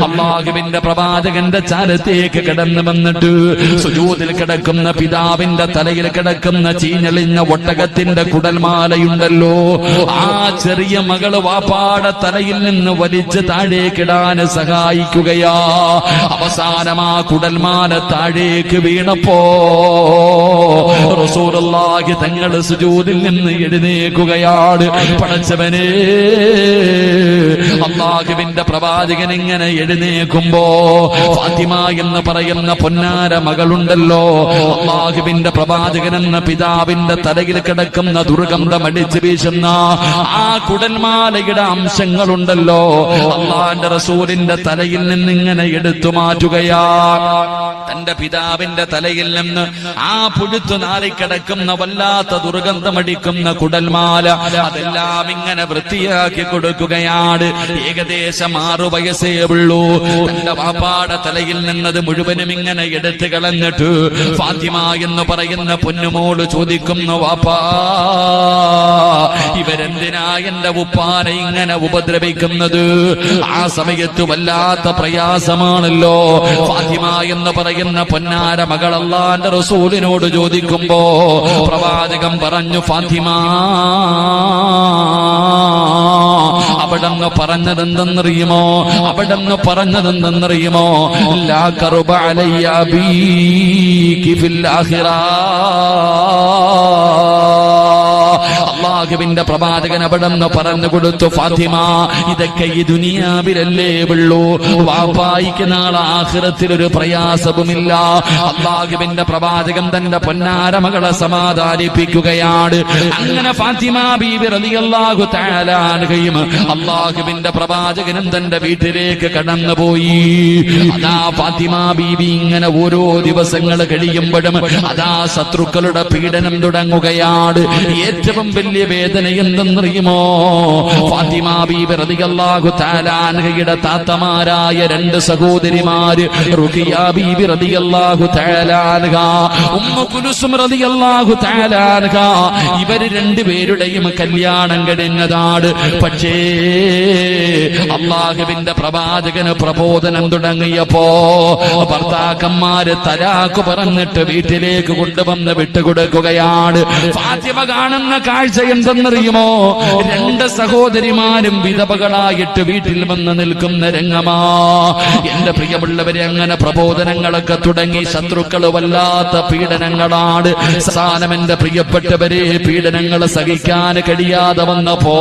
അല്ലാഹുവിന്റെ പ്രവാചകന്റെ ചാരത്തേക്ക് കടന്നു വന്നിട്ട് സുജൂദിൽ കിടക്കുന്ന പിതാവിന്റെ തലയിൽ കിടക്കുന്ന ചീഞ്ഞളിഞ്ഞ ഒട്ടകത്തിന്റെ കുടൽമാലയുണ്ടല്ലോ, ആ ചെറിയ മകള് വാപ്പാടെ തലയിൽ നിന്ന് വലിച്ച് താഴേക്കിടാൻ സഹായിക്കുകയാ. അവസാനം ആ കുടൽമാല താഴേക്ക് വീണപ്പോ റസൂലുള്ളാഹി തങ്ങൾ സുജൂദിൽ നിന്ന് എഴുന്നേൽക്കുകയാണ്. പടച്ചവനേ, അല്ലാഹുവിന്റെ പ്രവാചകൻ ഇങ്ങനെ എഴുന്നേൽക്കുമ്പോ ഫാത്തിമ എന്ന് പറയുന്ന പൊന്നാര മകളുണ്ടല്ലോ, അല്ലാഹുവിന്റെ പ്രവാചകൻ എന്ന പിതാവിന്റെ തലയിൽ കിടക്കുന്ന ദുർഗന്ധമടിച്ച് വീശുന്ന ആ കുടൽമാലയുടെ അംശങ്ങളുണ്ടല്ലോ, അല്ലാഹുവിന്റെ റസൂലിന്റെ തലയിൽ നിന്ന് ഇങ്ങനെ എടുത്തു മാറ്റുകയാ. തന്റെ പിതാവിന്റെ തലയിൽ നിന്ന് ആ പുഴുത്തു നാറിക്കിടക്കുന്ന വല്ലാത്ത ദുർഗന്ധമടിക്കുന്ന കുടൽമാല അതെല്ലാം ഇങ്ങനെ വൃത്തിയാക്കി കൊടുക്കുകയാണ്. ഏകദേശം 6 വയസ്സേ ഉള്ളൂ. തന്റെ വാപ്പാടെ തലയിൽ നിന്നത് മുഴുവനും ഇങ്ങനെ എടുത്തു കളഞ്ഞിട്ട് ഫാത്തിമ എന്ന് പറയുന്ന പൊന്നുമോള് ചോദിക്കുന്നു, വാപ്പാ, ഇവരെന്തിനാ എന്റെ ഉപ്പാനെ ഇങ്ങനെ ഉപദ്രവിക്കുന്നത്? ആ സമയത്ത് വല്ലാത്ത പ്രയാസമാണല്ലോ. ഫാത്തിമ എന്ന് പറയുന്ന പൊന്നാര മകൾ അല്ലാഹുവിന്റെ റസൂലിനോട് ചോദിക്കുമ്പോ പ്രവാചകൻ പറഞ്ഞു, ഫാത്തിമ, അവിടന്ന് പറഞ്ഞതെന്തെന്നറിയുമോ? അവിടന്ന് പറഞ്ഞതെന്തെന്നറിയുമോ? ലാ കർബ അലയ്യ ബീകി ഫിൽ ആഖിറ. അല്ലാഹുവിന്റെ പ്രവാചകൻ അവിടെന്ന് പറഞ്ഞു കൊടുത്തു, ഫാത്തിമ, ഇതൊക്കെ ഈ ദുനിയാവിലല്ലേ ഉള്ളൂ, വാപ്പായിക്ക് നാളെ ആഖിറത്തിൽ ഒരു പ്രയാസവുമില്ല. അല്ലാഹുവിന്റെ പ്രവാചകൻ തന്റെ പൊന്നാര മകളെ സമാധാനിപ്പിക്കുകയാണ്. അങ്ങനെ ഫാത്തിമ ബീബി റളിയല്ലാഹു തആല അൻഹയും അല്ലാഹുവിന്റെ പ്രവാചകനും തന്റെ വീട്ടിലേക്ക് കടന്നുപോയി. അതാ ഫാത്തിമ ബീബി ഇങ്ങനെ ഓരോ ദിവസങ്ങൾ കഴിയുമ്പോഴും അതാ ശത്രുക്കളുടെ പീഡനം തുടങ്ങുകയാണ്. ഏറ്റവും വലിയ വേദന എന്തെന്നറിയുമോ? ഫാത്തിമ ബീബി റളിയല്ലാഹു തആല അൻഹയുടെ താത്തമാരായ 2 സഹോദരിമാര്, റുഖിയ ബീബി റളിയല്ലാഹു തആല അൻഹ, ഉമ്മു കുൽസും റളിയല്ലാഹു തആല അൻഹ, ഇവർ 2 പേരുടെയും കല്യാണം കഴിഞ്ഞതാണ്. പക്ഷേ അല്ലാഹുവിന്റെ പ്രവാചകന് പ്രബോധനം തുടങ്ങിയപ്പോ ഭർത്താക്കന്മാര് തലാഖ് പറഞ്ഞിട്ട് വീട്ടിലേക്ക് കൊണ്ടുവന്ന് വിട്ടുകൊടുക്കുകയാണ്. ഫാത്തിമ കാണുന്ന കാഴ്ച എന്തെന്നറിയുമോ? 2 സഹോദരിമാരും വിധവകളായിട്ട് വീട്ടിൽ വന്ന് നിൽക്കുന്ന രംഗമാ. എന്റെ പ്രിയമുള്ളവരെ, അങ്ങനെ പ്രബോധനങ്ങളൊക്കെ തുടങ്ങി. ശത്രുക്കൾ വല്ലാത്ത പീഡനങ്ങളാണ്. സാനം എന്റെ പ്രിയപ്പെട്ടവരെ, പീഡനങ്ങൾ സഹിക്കാൻ കഴിയാതെ വന്നപ്പോ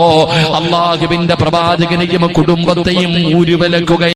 അല്ലാഹുവിന്റെ പ്രവാചകനെയും കുടുംബത്തെയും ഊരുവലക്കുക